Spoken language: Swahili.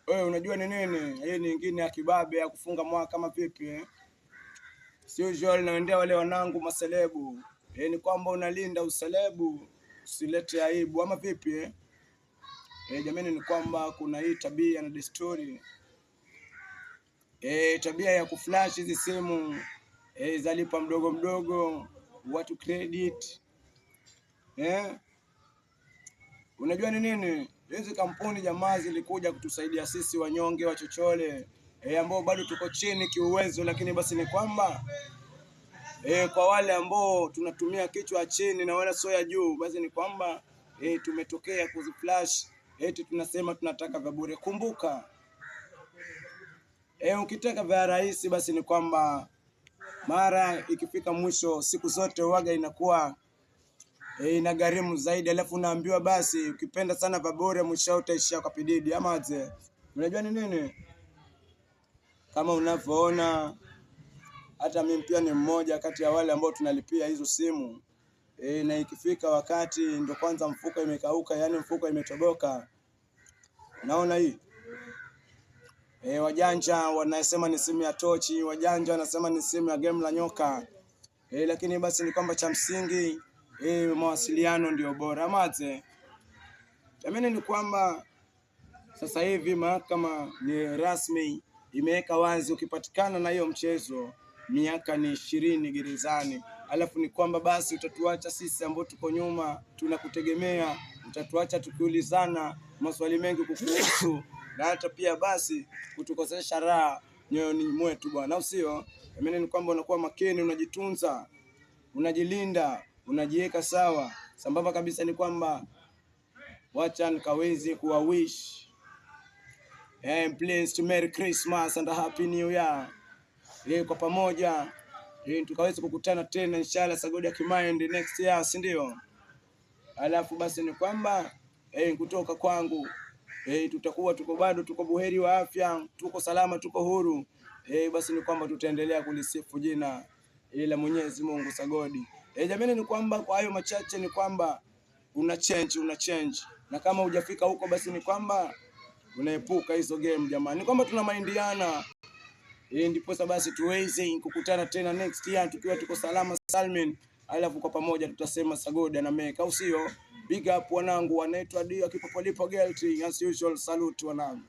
Wewe unajua ni nini? Hii ni nyingine ya kibabe ya kufunga mwaka kama vipi Si usual naendea wale wanangu maselebu. Ni kwamba unalinda uselebu, usilete aibu ama vipi jamani ni kwamba kuna hii tabia na desturi. Tabia ya kuflash hizi simu zalipa mdogo mdogo, watu credit. Unajua ni nini? Hizi kampuni jamaa zilikuja kutusaidia sisi wanyonge wa chochole ambao bado tuko chini kiuwezo, lakini basi ni kwamba kwa wale ambao tunatumia kichwa chini na wala sio ya juu, basi ni kwamba tumetokea kuziflash tunasema tunataka vya bure. Kumbuka ukitaka vya rahisi, basi ni kwamba mara ikifika mwisho siku zote waga inakuwa inagharimu zaidi, alafu unaambiwa basi ukipenda sana vya bure mwisho utaishia kwa pididi ama aje. Unajua ni nini? Kama unavyoona hata mimi pia ni mmoja kati ya wale ambao tunalipia hizo simu na ikifika wakati ndo kwanza mfuko imekauka, yani mfuko imetoboka. Unaona hii wajanja wanasema ni simu ya tochi, wajanja wanasema ni simu ya game la nyoka lakini basi ni kwamba cha msingi mawasiliano ndio bora maze. Jamani ni kwamba sasa hivi mahakama ni rasmi imeweka wazi, ukipatikana na hiyo mchezo miaka ni 20 gerezani. Alafu ni kwamba basi utatuacha sisi ambao tuko nyuma tunakutegemea, utatuacha tukiulizana maswali mengi kukuhusu, na hata pia basi kutukosesha raha nyoyoni mwetu bwana, usio. Jamani ni kwamba unakuwa makini, unajitunza, unajilinda, unajiweka sawa. Sambamba kabisa ni kwamba wacha nikaweze kuwa wish please to Merry Christmas and a Happy New Year. Kwa pamoja tukaweza kukutana tena inshallah Sagodi Akimind next year, si ndio? Alafu basi ni kwamba kutoka kwangu tutakuwa tuko bado tuko buheri wa afya, tuko salama, tuko huru. Basi ni kwamba tutaendelea kulisifu jina la Mwenyezi Mungu Sagodi. Jamani ni kwamba kwa hayo machache ni kwamba una change na kama hujafika huko basi ni kwamba unaepuka hizo game jamani. Ni kwamba tuna maindiana ndipo basi tuweze kukutana tena next year tukiwa tuko salama salmin. Alafu kwa pamoja tutasema Sagodi na Meka, au sio? Big up wanangu, wanaitwa Dio Kipopolipo Guilty as usual. Salute wanangu.